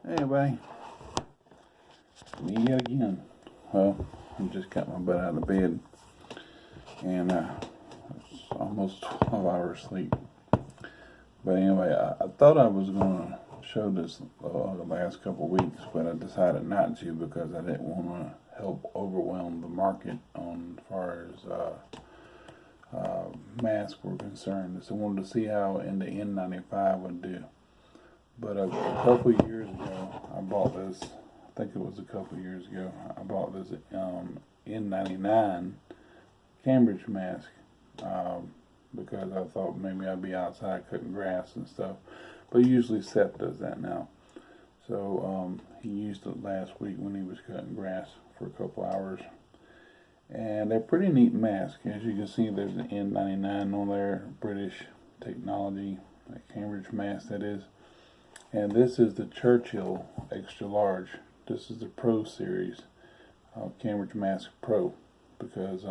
Anyway, me yet again. Well, I just got my butt out of bed, and it's almost 12 hours sleep. But anyway, I thought I was going to show this the last couple of weeks, but I decided not to because I didn't want to help overwhelm the market on as far as masks were concerned. So I wanted to see how in the N95 would do. But a couple of years ago, I bought this. I think it was a couple of years ago. I bought this N99 Cambridge mask because I thought maybe I'd be outside cutting grass and stuff. But usually Seth does that now. So he used it last week when he was cutting grass for a couple hours. And they're pretty neat masks. As you can see, there's an N99 on there, British technology, a Cambridge mask that is. And this is the Churchill extra large. This is the Pro series, Cambridge Mask Pro, because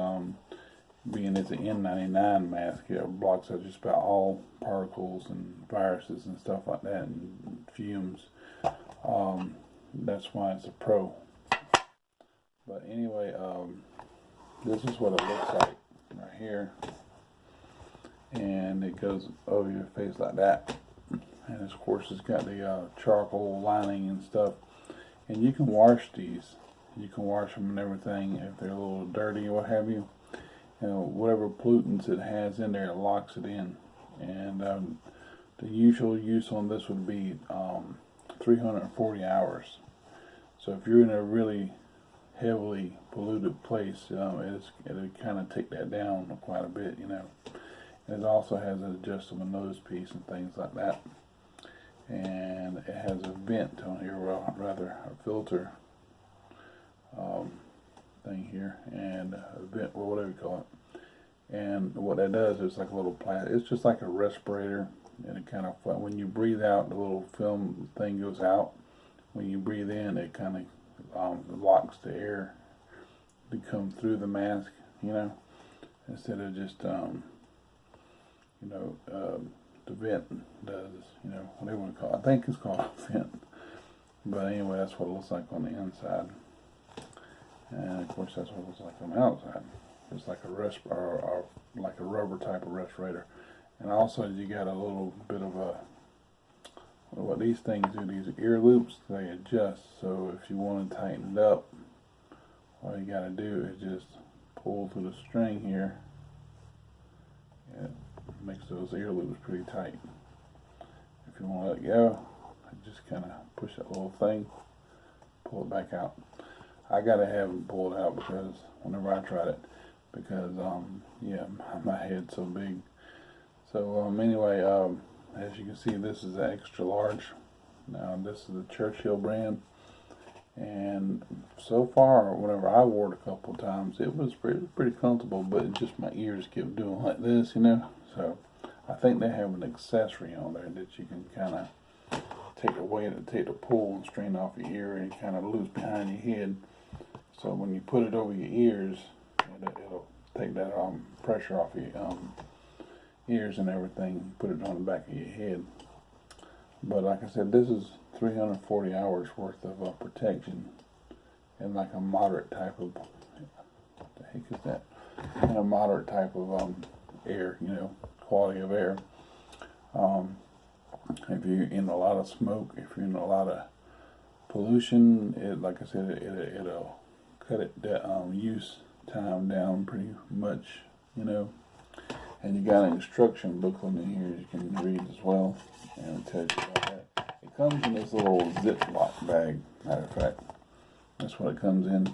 being it's an N99 mask, it blocks out just about all particles and viruses and stuff like that, and fumes. That's why it's a Pro. But anyway, this is what it looks like right here, and it goes over your face like that. And of course it's got the charcoal lining and stuff, and you can wash these. You can wash them and everything if they're a little dirty or what have you. You know, whatever pollutants it has in there, it locks it in. And the usual use on this would be 340 hours. So if you're in a really heavily polluted place, it'll kind of take that down quite a bit, you know. It also has an adjustable nose piece and things like that. And it has a vent on here, well, rather a filter thing here, and a vent, or whatever you call it. And what that does is like a little it's just like a respirator, and it kind of, when you breathe out, the little film thing goes out. When you breathe in, it kind of locks the air to come through the mask, you know, instead of just the vent does, you know, what they want to call it. I think it's called a vent. But anyway, that's what it looks like on the inside. And of course, that's what it looks like on the outside. It's like a or like a rubber type of respirator. And also, you got a little bit of a, what these things do, these ear loops, they adjust. So if you want to tighten it up, all you got to do is just pull to the string here. It makes those ear loops pretty tight. If you want to let it go, just kind of push that little thing, pull it back out. I gotta have it pulled out because whenever I tried it, because yeah, my head's so big. So anyway, as you can see, this is the extra large. Now this is the Churchill brand, and so far, whenever I wore it a couple of times, it was pretty comfortable. But it just my ears kept doing like this, you know. So I think they have an accessory on there that you can kind of take the pull and strain off your ear, and kind of loose behind your head. So when you put it over your ears, it'll take that pressure off your ears and everything. Put it on the back of your head. But like I said, this is 340 hours worth of protection, and like a moderate type of, what the heck is that? And a moderate type of air, you know, quality of air. If you're in a lot of smoke, if you're in a lot of pollution, like I said, it'll cut it use time down pretty much, you know. And you got an instruction booklet in here you can read as well, and it tells you about that. It comes in this little Ziploc bag, matter of fact. That's what it comes in.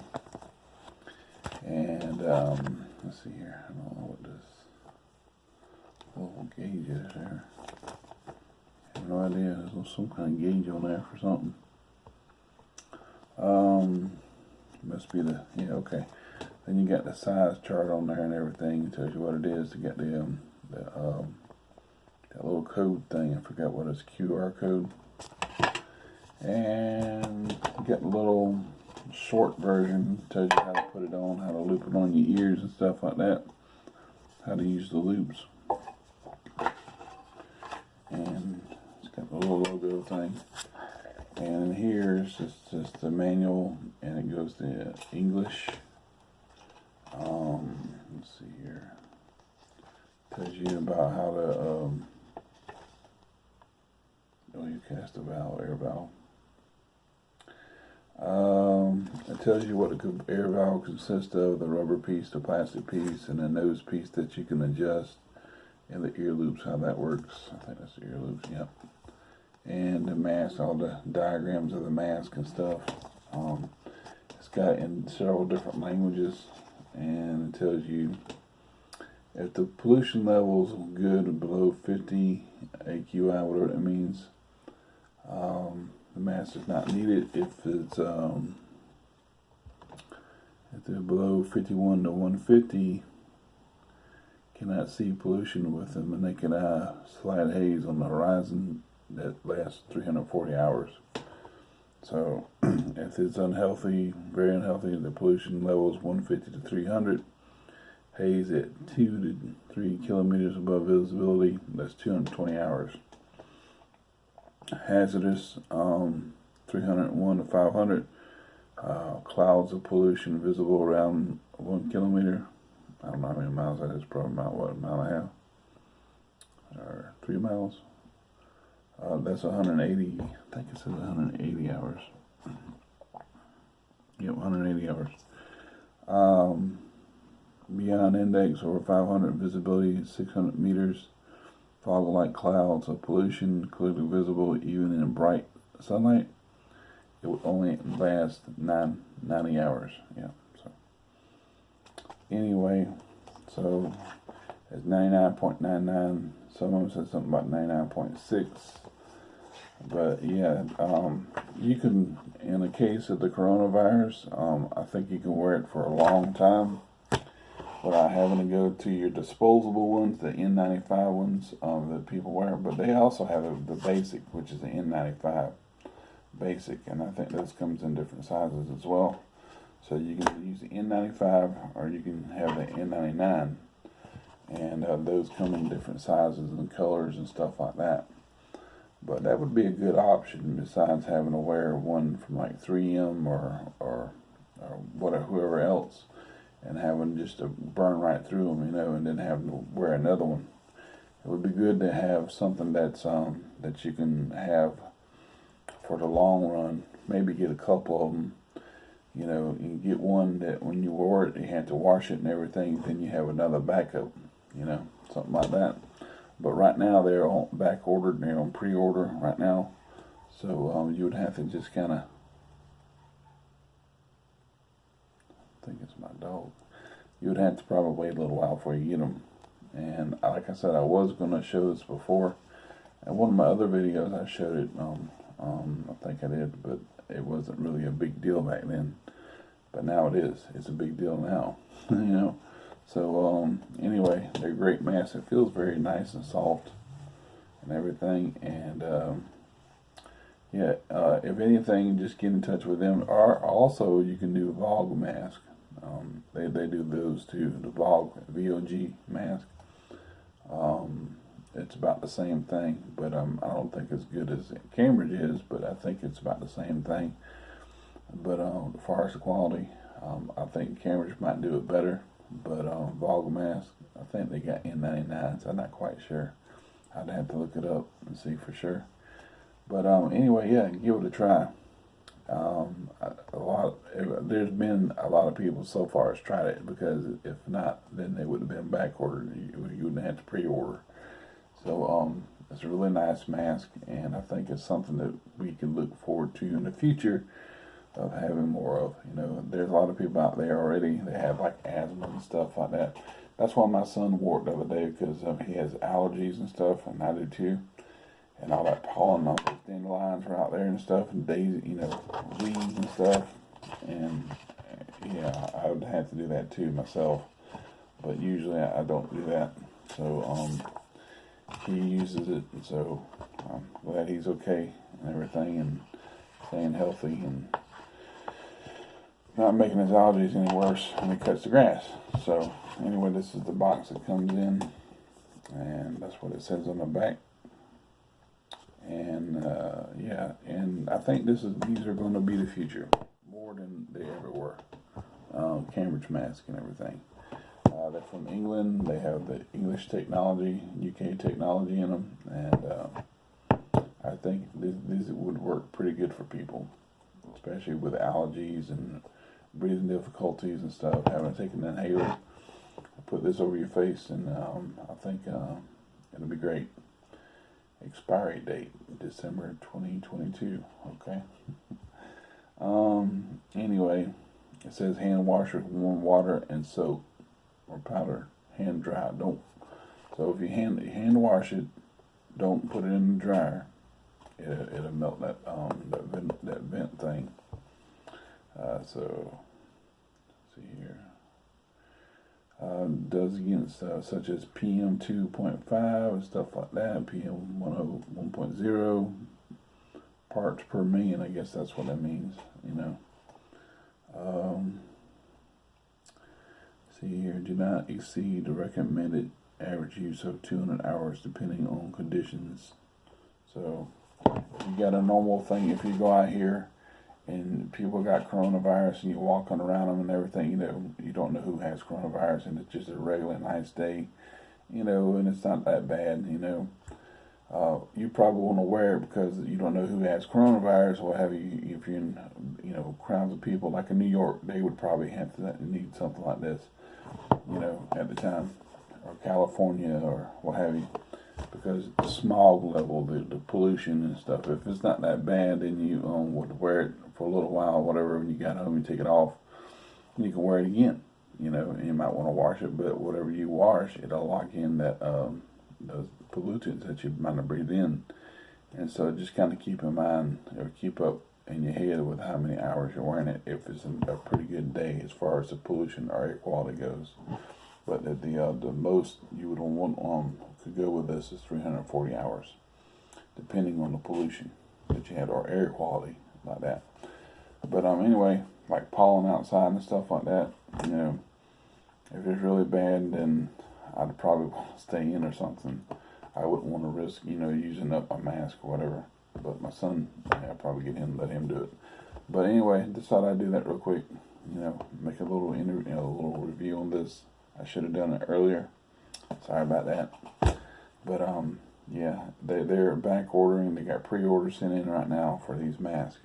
And let's see here. I don't know what this little gauge is there. I have no idea. There's some kind of gauge on there for something. Must be the, yeah, okay. Then you got the size chart on there and everything. It tells you what it is to get that little code thing. I forgot what it's, QR code. And you got the little short version. It tells you how to put it on, how to loop it on your ears and stuff like that. How to use the loops. And it's got the little logo thing. And in here is just the manual, and it goes to English. Let's see here. Tells you about how to you cast a valve, air valve. It tells you what the air valve consists of: the rubber piece, the plastic piece, and the nose piece that you can adjust, and the ear loops, how that works. I think that's the ear loops, yep. And the mask, all the diagrams of the mask and stuff. It's got in several different languages, and it tells you if the pollution level is good below 50 AQI, whatever that means. The mask is not needed. If they're below 51 to 150, cannot see pollution with them, and they can slide haze on the horizon that lasts 340 hours. So if it's unhealthy, very unhealthy, the pollution level is 150 to 300, haze at 2 to 3 kilometers above visibility, that's 220 hours. Hazardous, 301 to 500, clouds of pollution visible around 1 kilometer. I don't know how many miles that is, probably about, what, a mile and a half? Or 3 miles? That's 180, I think it says 180 hours. Yep, 180 hours. Beyond index over 500, visibility 600 meters. Fog-like clouds of pollution clearly visible even in bright sunlight. It would only last 90 hours. Yeah. So anyway, so it's 99.99. Some of them said something about 99.6. But yeah, you can, in the case of the coronavirus, I think you can wear it for a long time without having to go to your disposable ones, the N95 ones that people wear. But they also have the basic, which is the N95 basic, and I think those comes in different sizes as well. So you can use the N95 or you can have the N99, and those come in different sizes and colors and stuff like that. But that would be a good option besides having to wear one from like 3M or whatever, whoever else, and having just to burn right through them, you know, and then having to wear another one. It would be good to have something that's that you can have for the long run. Maybe get a couple of them. You know, you get one that when you wear it, you have to wash it and everything. Then you have another backup. You know, something like that. But right now they're on back ordered, they're on pre-order right now. So you would have to just kind of, I think it's my dog. You would have to probably wait a little while before you get them. And like I said, I was going to show this before. In one of my other videos I showed it, I think I did, but it wasn't really a big deal back then. But now it is. It's a big deal now, you know. So anyway, they're great masks. It feels very nice and soft and everything. And yeah, if anything, just get in touch with them. Or also, you can do Vog Mask. They do those too. The Vog mask. It's about the same thing, but I don't think it's good as Cambridge is. But I think it's about the same thing. But as far as the quality, I think Cambridge might do it better. But Vog Mask, I think they got N99, so I'm not quite sure. I'd have to look it up and see for sure. But anyway, yeah, give it a try. There's been a lot of people so far has tried it, because if not, then they would have been back ordered. You wouldn't have to pre-order. So it's a really nice mask, and I think it's something that we can look forward to in the future of having more of. You know, there's a lot of people out there already. They have like asthma and stuff like that. That's why my son wore it the other day, because he has allergies and stuff, and I do too. And all that pollen, all those dandelions are out there and stuff, and daisy, you know, weeds and stuff. And yeah, I would have to do that too myself. But usually I don't do that. So he uses it, and so I'm glad he's okay and everything, and staying healthy and not making his allergies any worse when he cuts the grass. So anyway, this is the box that comes in, and that's what it says on the back. And yeah, and I think these are going to be the future more than they ever were. Cambridge mask and everything. They're from England. They have the English technology, UK technology in them, and I think these would work pretty good for people, especially with allergies and breathing difficulties and stuff. Having taken an inhaler, put this over your face, and I think it'll be great. Expiry date December 2022. Okay. Anyway, it says hand wash with warm water and soap or powder. Hand dry. Don't. So if you hand wash it, don't put it in the dryer. It'll melt that vent thing. So see here. Does against such as PM 2.5 and stuff like that, PM 1.0 parts per million. I guess that's what that means, you know. See here, do not exceed the recommended average use of 200 hours depending on conditions. So you got a normal thing. If you go out here and people got coronavirus and you're walking around them and everything, you know, you don't know who has coronavirus, and it's just a regular nice day, you know, and it's not that bad, you know. You probably want to wear it because you don't know who has coronavirus or what have you. If you're in, you know, crowds of people like in New York, they would probably have to need something like this, you know, at the time, or California or what have you, because the smog level, the pollution and stuff. If it's not that bad, then you would wear it for a little while, whatever. When you got home, you take it off, and you can wear it again. You know, and you might want to wash it, but whatever you wash, it'll lock in that those pollutants that you might have breathed in. And so just kind of keep in mind, or keep up in your head with how many hours you're wearing it, if it's a pretty good day as far as the pollution or air quality goes. But the most you would want to go with this is 340 hours, depending on the pollution that you had or air quality like that. But anyway, like pollen outside and stuff like that, you know, if it's really bad, then I'd probably want to stay in or something. I wouldn't want to risk, you know, using up a mask or whatever. But my son, I'd probably let him do it. But anyway, decided I'd do that real quick. You know, make a little interview, a little review on this. I should have done it earlier. Sorry about that. But yeah, they're back ordering. They got pre-orders sent in right now for these masks.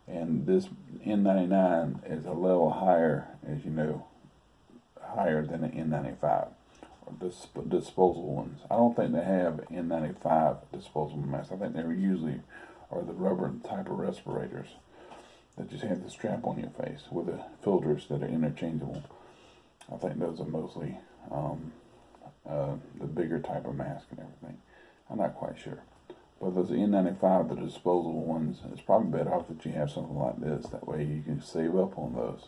And this N99 is a level higher, as you know, higher than the N95. Disposable ones. I don't think they have N95 disposable masks. I think they usually are the rubber type of respirators that just have the strap on your face with the filters that are interchangeable. I think those are mostly the bigger type of mask and everything. I'm not quite sure. But those N95, the disposable ones, it's probably better off that you have something like this. That way you can save up on those.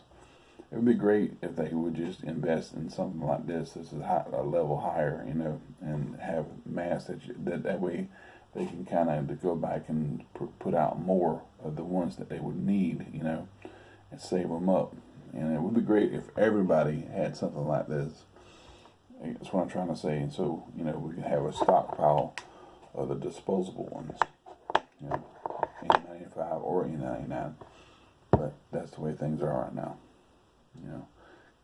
It would be great if they would just invest in something like this. This is a level higher, you know, and have masks that way they can kind of go back and put out more of the ones that they would need, you know, and save them up. And it would be great if everybody had something like this. That's what I'm trying to say. And so, you know, we can have a stockpile of the disposable ones, you know, N95 or N99. But that's the way things are right now. You know,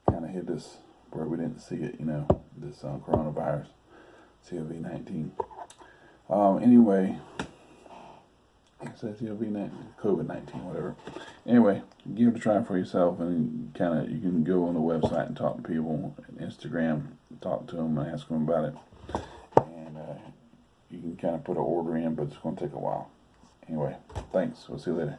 kind of hit this where we didn't see it, you know, this coronavirus, COVID-19. Anyway, it says COVID-19, whatever. Anyway, give it a try for yourself, and you can go on the website and talk to people, Instagram, talk to them and ask them about it. And you can kind of put an order in, but it's going to take a while. Anyway, thanks. We'll see you later.